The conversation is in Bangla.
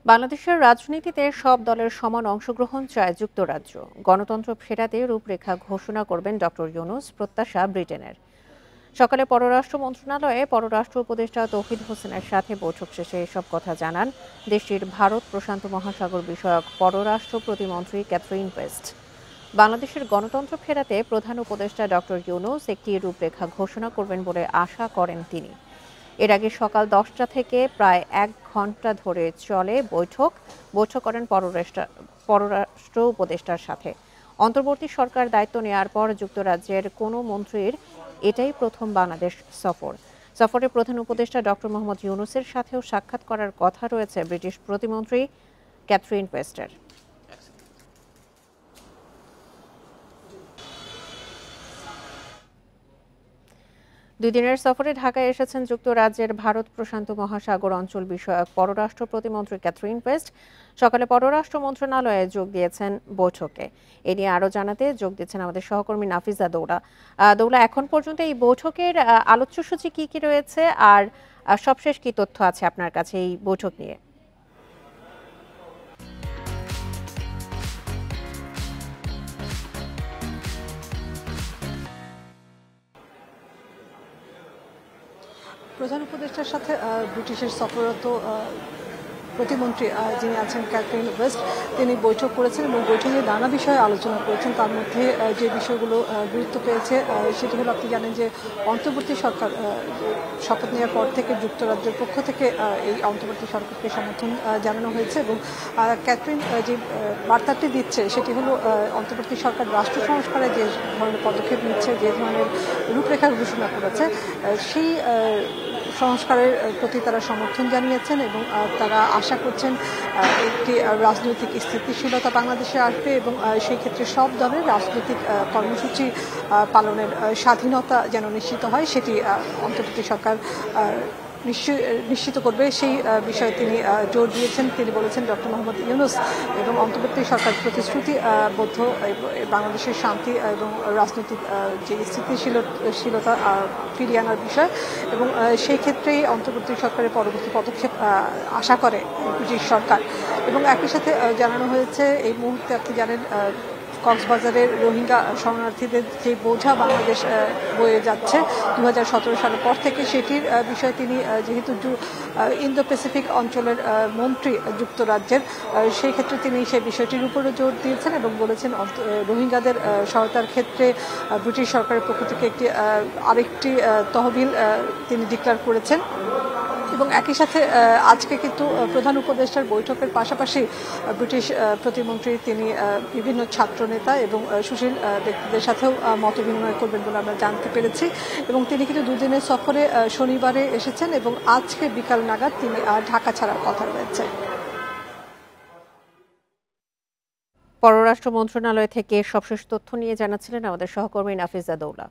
বাংলাদেশের রাজনীতিতে সব দলের সমান অংশগ্রহণ চায় যুক্তরাজ্য। গণতন্ত্র ফেরাতে রূপরেখা ঘোষণা করবেন ডক্টর ইউনূস, প্রত্যাশা ব্রিটেনের। সকালে পররাষ্ট্র মন্ত্রণালয়ে পররাষ্ট্র উপদেষ্টা তৌহিদ হোসেনের সাথে বৈঠক শেষে এসব কথা জানান দেশটির ভারত প্রশান্ত মহাসাগর বিষয়ক পররাষ্ট্র প্রতিমন্ত্রী ক্যাথরিন ওয়েস্ট। বাংলাদেশের গণতন্ত্র ফেরাতে প্রধান উপদেষ্টা ডক্টর ইউনূস একটি রূপরেখা ঘোষণা করবেন বলে আশা করেন তিনি। এর আগে সকাল 10টা থেকে প্রায় 1 ঘণ্টা ধরে চলে বৈঠক করেন পররাষ্ট্র উপদেষ্টার সাথে। অন্তর্বর্তী সরকার দায়িত্ব নেওয়ার পর যুক্তরাজ্যের কোনো মন্ত্রীর এটাই প্রথম বাংলাদেশ সফরে প্রধান উপদেষ্টা ডক্টর মোহাম্মদ ইউনূসের সাথেও সাক্ষাৎ করার কথা রয়েছে ব্রিটিশ প্রতিমন্ত্রী ক্যাথরিন ওয়েস্টের। দুই দিনের সফরে ঢাকায় এসেছেন যুক্তরাজ্যের ভারত প্রশান্ত মহাসাগর অঞ্চল বিষয়ক পররাষ্ট্র প্রতিমন্ত্রী ক্যাথরিন ওয়েস্ট। সকালে পররাষ্ট্র মন্ত্রণালয়ে যোগ দিয়েছেন বৈঠকে। এ নিয়ে আরও জানাতে যোগ দিচ্ছেন আমাদের সহকর্মী নাফিজা দৌলা। এখন পর্যন্ত এই বৈঠকের আলোচ্যসূচি কি রয়েছে, আর সবশেষ কি তথ্য আছে আপনার কাছে এই বৈঠক নিয়ে? প্রধান উপদেষ্টার সাথে ব্রিটিশের সফররত প্রতিমন্ত্রী যিনি আছেন ক্যাথরিন ওয়েস্ট, তিনি বৈঠক করেছেন এবং বৈঠকে নানা বিষয়ে আলোচনা করেছেন। তার মধ্যে যে বিষয়গুলো গুরুত্ব পেয়েছে সেটি হলো, আপনি জানেন যে অন্তর্বর্তী সরকার শপথ নেওয়ার পর থেকে যুক্তরাজ্যের পক্ষ থেকে এই অন্তর্বর্তী সরকারকে সমর্থন জানানো হয়েছে এবং ক্যাথরিন যে বার্তাটি দিচ্ছে সেটি হলো অন্তর্বর্তী সরকার রাষ্ট্র সংস্কারে যে ধরনের পদক্ষেপ নিচ্ছে, যে ধরনের রূপরেখা ঘোষণা করেছে, সেই সংস্কারের প্রতি তারা সমর্থন জানিয়েছেন এবং তারা আশা করছেন একটি রাজনৈতিক স্থিতিশীলতা বাংলাদেশে আসবে এবং সেই ক্ষেত্রে সব দলের রাজনৈতিক কর্মসূচি পালনের স্বাধীনতা যেন নিশ্চিত হয়, সেটি অন্তর্বর্তী সরকার নিশ্চিত করবে, সেই বিষয়ে তিনি জোর দিয়েছেন। তিনি বলেছেন ডক্টর মোহাম্মদ ইউনূস এবং অন্তর্বর্তী সরকার প্রতিশ্রুতিবদ্ধ বাংলাদেশের শান্তি এবং রাজনৈতিক যে স্থিতিশীলতা ফিরিয়ে আনার বিষয়, এবং সেই ক্ষেত্রেই অন্তর্বর্তী সরকারের পরবর্তী পদক্ষেপ আশা করে ব্রিটিশ সরকার। এবং একই সাথে জানানো হয়েছে এই মুহূর্তে আপনি জানেন কক্সবাজারের রোহিঙ্গা শরণার্থীদের যে বোঝা বাংলাদেশ বয়ে যাচ্ছে 2017 সালের পর থেকে, সেটির বিষয়ে তিনি যেহেতু ইন্দো প্যাসিফিক অঞ্চলের মন্ত্রী যুক্তরাজ্যের, সেই ক্ষেত্রে তিনি সেই বিষয়টির উপরে জোর দিয়েছেন এবং বলেছেন রোহিঙ্গাদের সহায়তার ক্ষেত্রে ব্রিটিশ সরকারের পক্ষ থেকে আরেকটি তহবিল তিনি ডিক্লেয়ার করেছেন। এবং একই সাথে আজকে কিন্তু প্রধান উপদেষ্টার বৈঠকের পাশাপাশি ব্রিটিশ প্রতিমন্ত্রী তিনি বিভিন্ন ছাত্র নেতা এবং সুশীল ব্যক্তিদের সাথেও মত বিনিময় করবেন বলে আমরা জানতে পেরেছি। এবং তিনি কিন্তু দুদিনের সফরে শনিবারে এসেছেন এবং আজকে বিকাল নাগাদ তিনি ঢাকা ছাড়ার কথা রয়েছে। পররাষ্ট্র মন্ত্রণালয় থেকে সবশেষ তথ্য নিয়ে জানাচ্ছিলেন আমাদের সহকর্মী নাফিজা দৌলা।